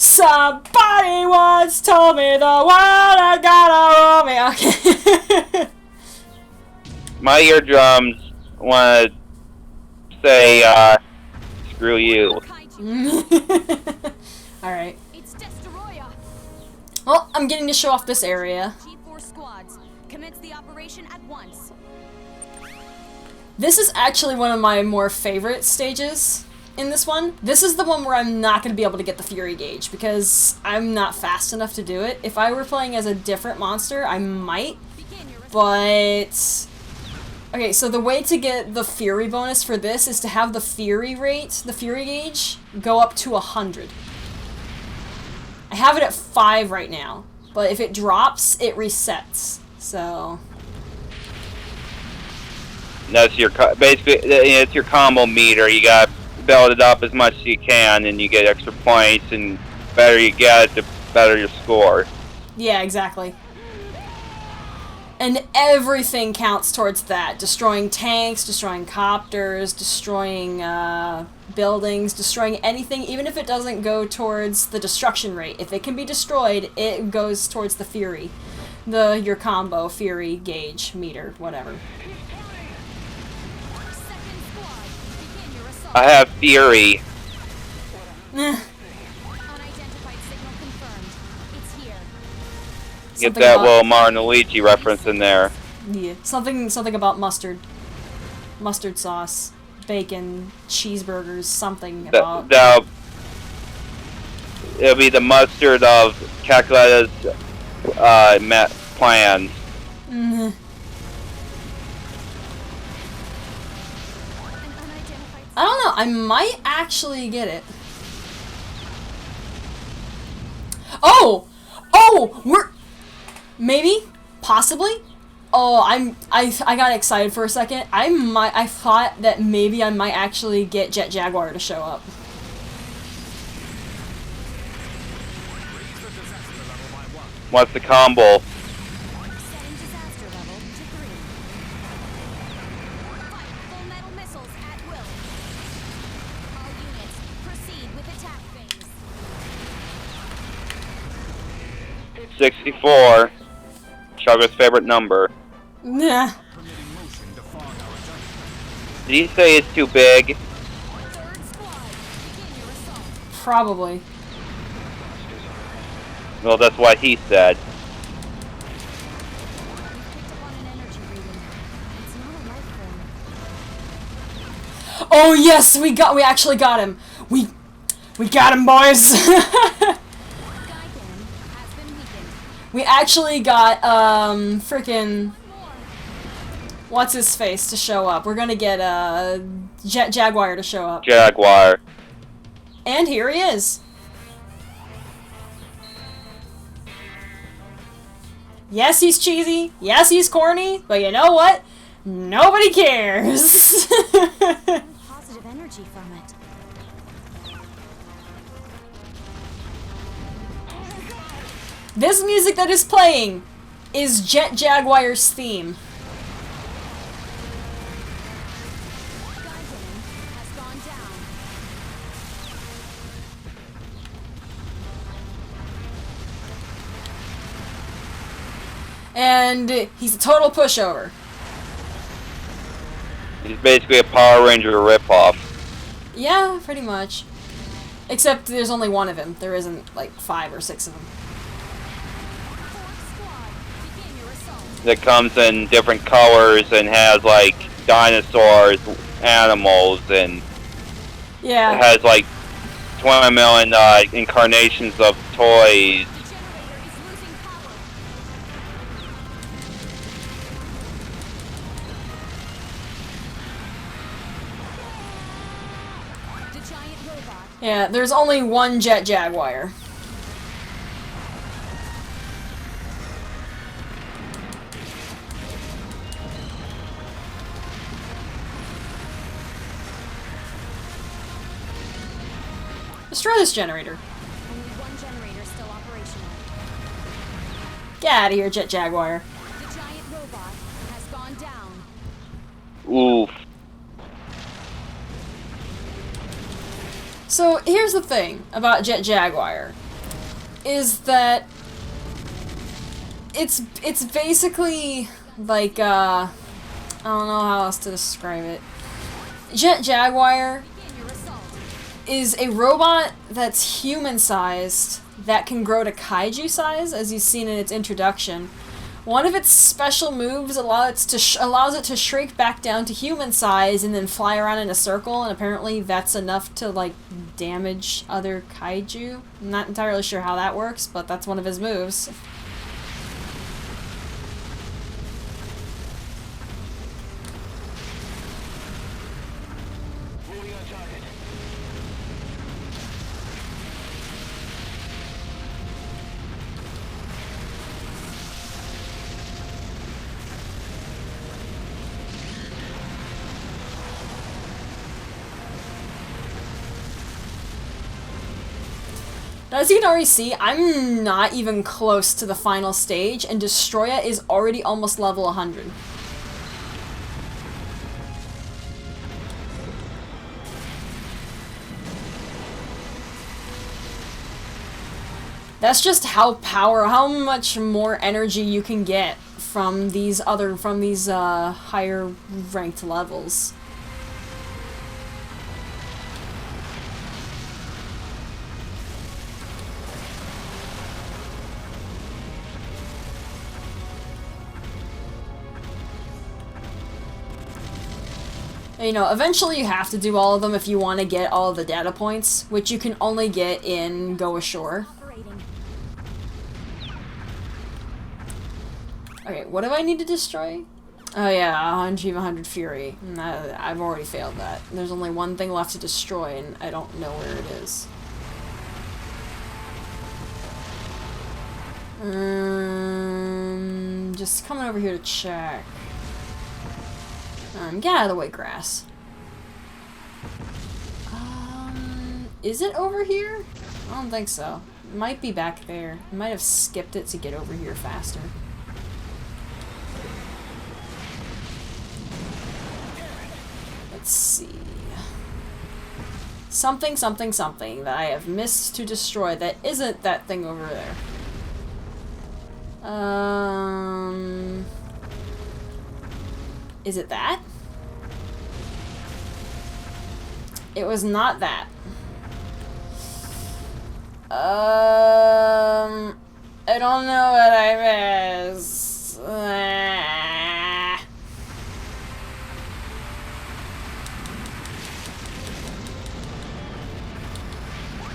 Somebody once told me the world had got me. Okay. My eardrums want to say, screw you. Alright. Well, I'm getting to show off this area. Commence the operation at once. This is actually one of my more favorite stages in this one. This is the one where I'm not going to be able to get the Fury gauge because I'm not fast enough to do it. If I were playing as a different monster, I might, but... Okay, so the way to get the Fury bonus for this is to have the Fury rate, the Fury gauge, go up to 100. I have it at 5 right now, but if it drops, it resets. So that's your basically it's your combo meter. You got to build it up as much as you can, and you get extra points. And better you get, the better your score. Yeah, exactly. And everything counts towards that. Destroying tanks, destroying copters, destroying buildings, destroying anything, even if it doesn't go towards the destruction rate. If it can be destroyed, it goes towards the Fury. Your combo Fury gauge meter, whatever. I have Fury. Get that little Mario and Luigi reference in there. Yeah, something about mustard sauce, bacon, cheeseburgers, something about. It'll be the mustard of calculated plans. I don't know. I might actually get it. Oh, we're maybe, possibly. Oh, I got excited for a second. I thought that maybe I might actually get Jaguar to show up. What's the combo? Full metal missiles at will. All units, proceed with attack phase. 64. Chugga's favorite number. Nah. Did he say it's too big? Probably. Well, that's what he said. Oh yes, we actually got him. We got him, boys. We actually got frickin' what's his face to show up. We're gonna get Jaguar to show up. Jaguar. And here he is. Yes, he's cheesy. Yes, he's corny. But you know what? Nobody cares. Positive energy from it. This music that is playing is Jaguar's theme. Has gone down. And he's a total pushover. He's basically a Power Ranger ripoff. Yeah, pretty much. Except there's only one of him. There isn't like 5 or 6 of them. That comes in different colors and has like dinosaurs, animals, and yeah, it has like 20 million incarnations of toys. Yeah, there's only one Jaguar. Destroy this generator. Only one generator still operational. Get out of here, Jaguar. The giant robot has gone down. Oof. So here's the thing about Jaguar. is that it's basically like I don't know how else to describe it. Jaguar Begin your assault. is a robot that's human-sized that can grow to kaiju size, as you've seen in its introduction. One of its special moves allows it to shrink back down to human size and then fly around in a circle, and apparently that's enough to, like, damage other kaiju. I'm not entirely sure how that works, but that's one of his moves. Moving on target. As you can already see, I'm not even close to the final stage, and Destroya is already almost level 100. That's just how much more energy you can get from these higher ranked levels. You know, eventually you have to do all of them if you want to get all of the data points, which you can only get in Go Ashore. Operating. Okay, what do I need to destroy? Oh yeah, achieve 100 Fury. I've already failed that. There's only one thing left to destroy, and I don't know where it is. Just coming over here to check. Get out of the way, grass. Is it over here? I don't think so. It might be back there. I might have skipped it to get over here faster. Let's see. Something, something, something that I have missed to destroy that isn't that thing over there. Is it that? It was not that. I don't know what I missed.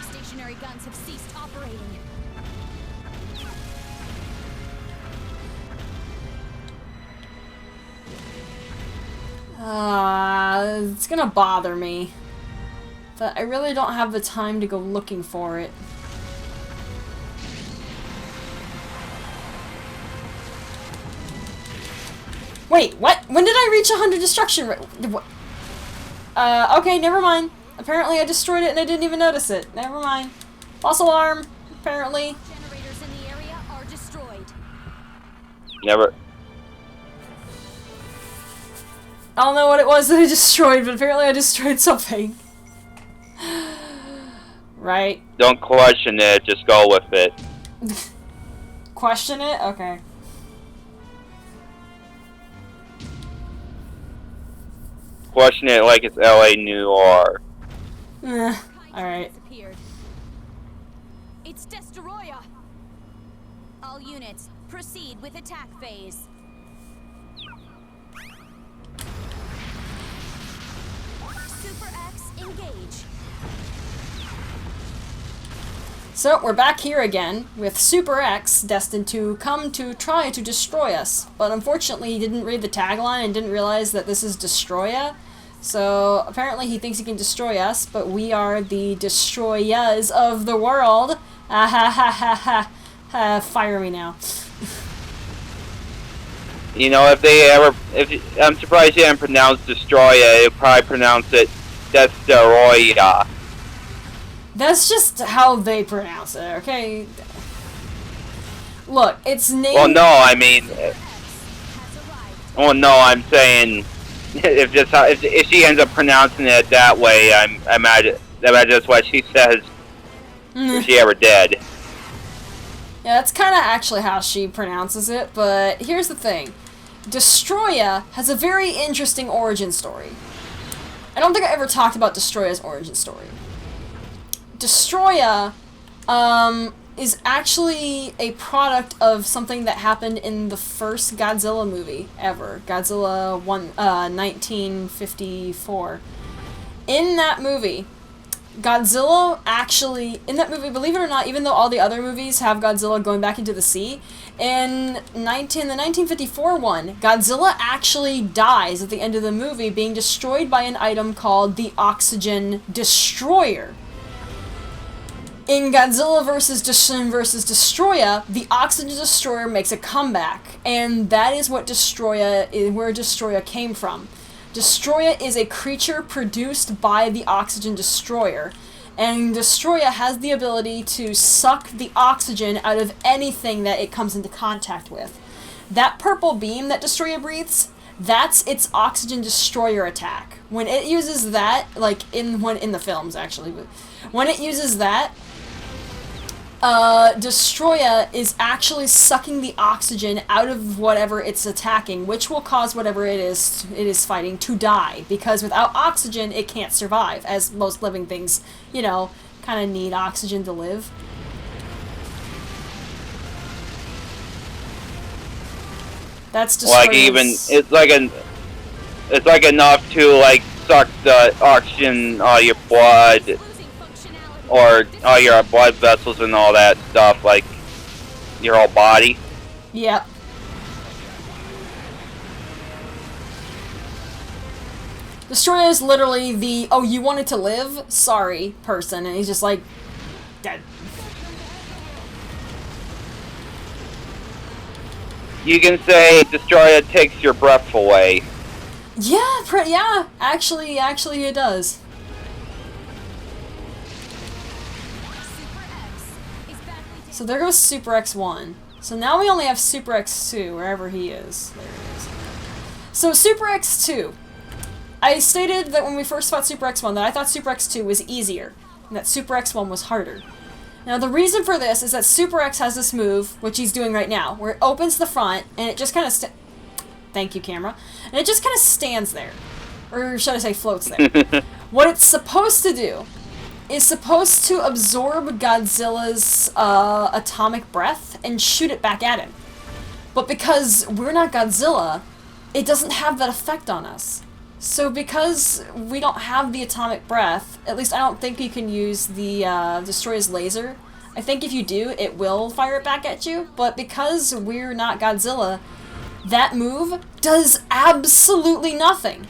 Stationary guns have ceased operating. It's gonna bother me. But I really don't have the time to go looking for it. Wait, what? When did I reach 100 destruction rate? Okay, never mind. Apparently I destroyed it and I didn't even notice it. Never mind. False alarm, apparently. Generators in the area are destroyed. Never. I don't know what it was that I destroyed, but apparently I destroyed something. Right. Don't question it, just go with it. Question it? Okay. Question it like it's LA Noir. Alright. Disappeared. It's Destroya. All units, proceed with attack phase. Super X, engage. So, we're back here again, with Super X destined to come to try to destroy us. But unfortunately, he didn't read the tagline and didn't realize that this is Destroya. So, apparently he thinks he can destroy us, but we are the destroyers of the world. Ah ha ha ha ha ha. Fire me now. You know, I'm surprised you haven't pronounced Destroya. You'll probably pronounce it Destroya. That's just how they pronounce it, okay? Look, it's named... Well, no, I mean... Has arrived. Well, no, I'm saying... If she ends up pronouncing it that way, I imagine that's what she says if she ever did. Yeah, that's kind of actually how she pronounces it, but here's the thing. Destroya has a very interesting origin story. I don't think I ever talked about Destroya's origin story. Destroya, is actually a product of something that happened in the first Godzilla movie ever. Godzilla 1954. In that movie, Godzilla actually, in that movie, believe it or not, even though all the other movies have Godzilla going back into the sea, in the 1954 one, Godzilla actually dies at the end of the movie being destroyed by an item called the Oxygen Destroyer. In Godzilla vs. Destroya, the Oxygen Destroyer makes a comeback, and that is what where Destroya came from. Destroya is a creature produced by the Oxygen Destroyer, and Destroya has the ability to suck the oxygen out of anything that it comes into contact with. That purple beam that Destroya breathes, that's its Oxygen Destroyer attack. When it uses that, like in the films actually, but when it uses that, Destroya is actually sucking the oxygen out of whatever it's attacking, which will cause whatever it is fighting to die, because without oxygen, it can't survive, as most living things, you know, kind of need oxygen to live. That's Destroya's... Like even, it's like enough to like suck the oxygen out of your blood, Losing functionality. or all your blood vessels and all that stuff, like your whole body. Yep. Destroyer is literally the, oh, you wanted to live? Sorry, person. And he's just like, dead. You can say Destroyer takes your breath away. Yeah, yeah, actually it does. Super X is badly So there goes Super X1. So now we only have Super X2, wherever he is. There it is. So Super X2. I stated that when we first fought Super X1 that I thought Super X2 was easier, and that Super X1 was harder. Now the reason for this is that Super X has this move, which he's doing right now, where it opens the front, and it just kind of thank you, camera. And it just kind of stands there. Or should I say floats there. What it's supposed to do is supposed to absorb Godzilla's atomic breath and shoot it back at him. But because we're not Godzilla, it doesn't have that effect on us. So because we don't have the atomic breath, at least I don't think you can use the Destroyer's laser. I think if you do, it will fire it back at you. But because we're not Godzilla, that move does absolutely nothing.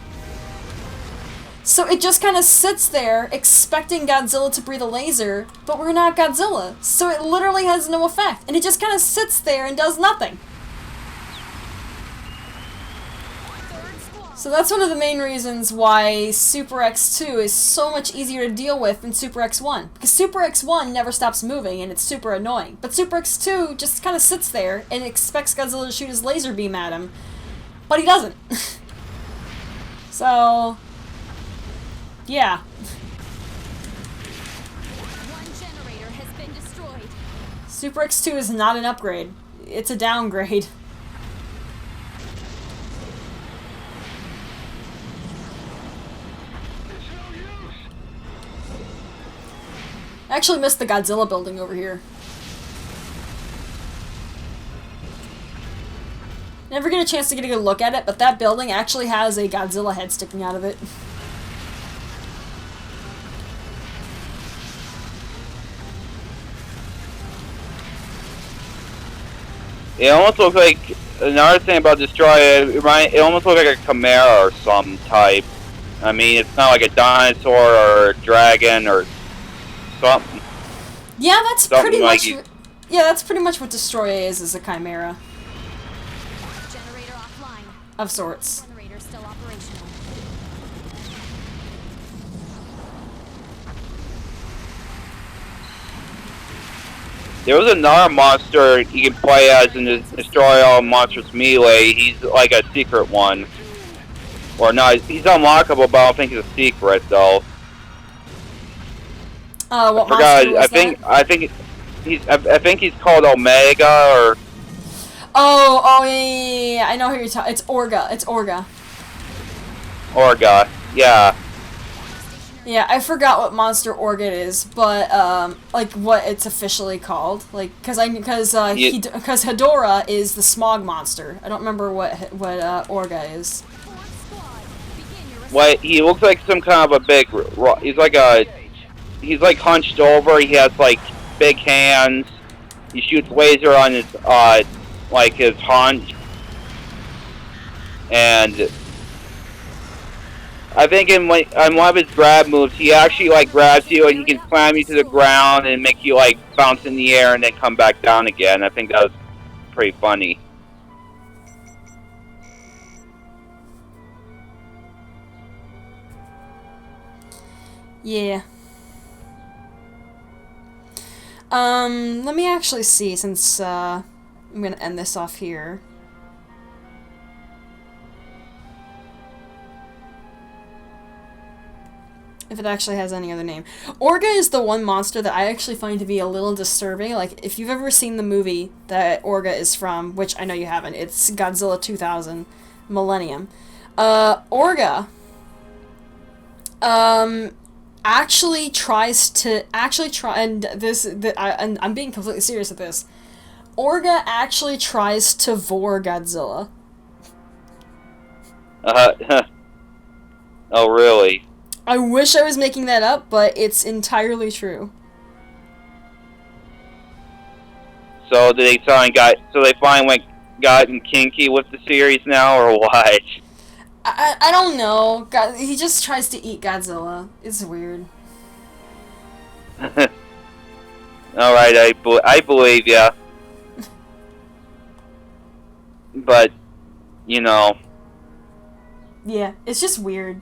So it just kind of sits there expecting Godzilla to breathe a laser, but we're not Godzilla, so it literally has no effect. And it just kind of sits there and does nothing. So that's one of the main reasons why Super X2 is so much easier to deal with than Super X1. Because Super X1 never stops moving and it's super annoying. But Super X2 just kind of sits there and expects Godzilla to shoot his laser beam at him. But he doesn't. So... yeah. One generator has been destroyed. Super X2 is not an upgrade. It's a downgrade. I actually missed the Godzilla building over here. Never get a chance to get a good look at it, but that building actually has a Godzilla head sticking out of it. It almost looks like, another thing about Destroyer, it almost looks like a Chimera or some type. I mean, it's not like a dinosaur or a dragon or something. Yeah, that's Something pretty like much. Yeah, that's pretty much what Destroyer is a chimera Generator offline. of sorts. Generator still operational. There was another monster you can play as in the Destroy All Monsters Melee. He's like a secret one. Or not, he's unlockable, but I don't think he's a secret, though. What I forgot, monster was that? I think I think he's called Omega or Oh, yeah. I know who you're talking. It's Orga. It's Orga. Orga. Yeah. Yeah, I forgot what monster Orga is, but like what it's officially called, like because Hedorah is the smog monster. I don't remember what Orga is. What he looks like some kind of a big. He's like hunched over. He has like big hands. He shoots laser on his like his haunch, and I think on one of his grab moves, he actually like grabs you and he can slam you to the ground and make you like bounce in the air and then come back down again. I think that was pretty funny. Yeah. Let me actually see, since I'm gonna end this off here. If it actually has any other name. Orga is the one monster that I actually find to be a little disturbing. Like, if you've ever seen the movie that Orga is from, which I know you haven't, it's Godzilla 2000 Millennium. Orga, actually and I'm being completely serious with this. Orga actually tries to vor Godzilla. Oh, really? I wish I was making that up, but it's entirely true. So they finally went gotten kinky with the series now, or what? I don't know. God, he just tries to eat Godzilla. It's weird. All right, I believe ya. But, you know. Yeah, it's just weird.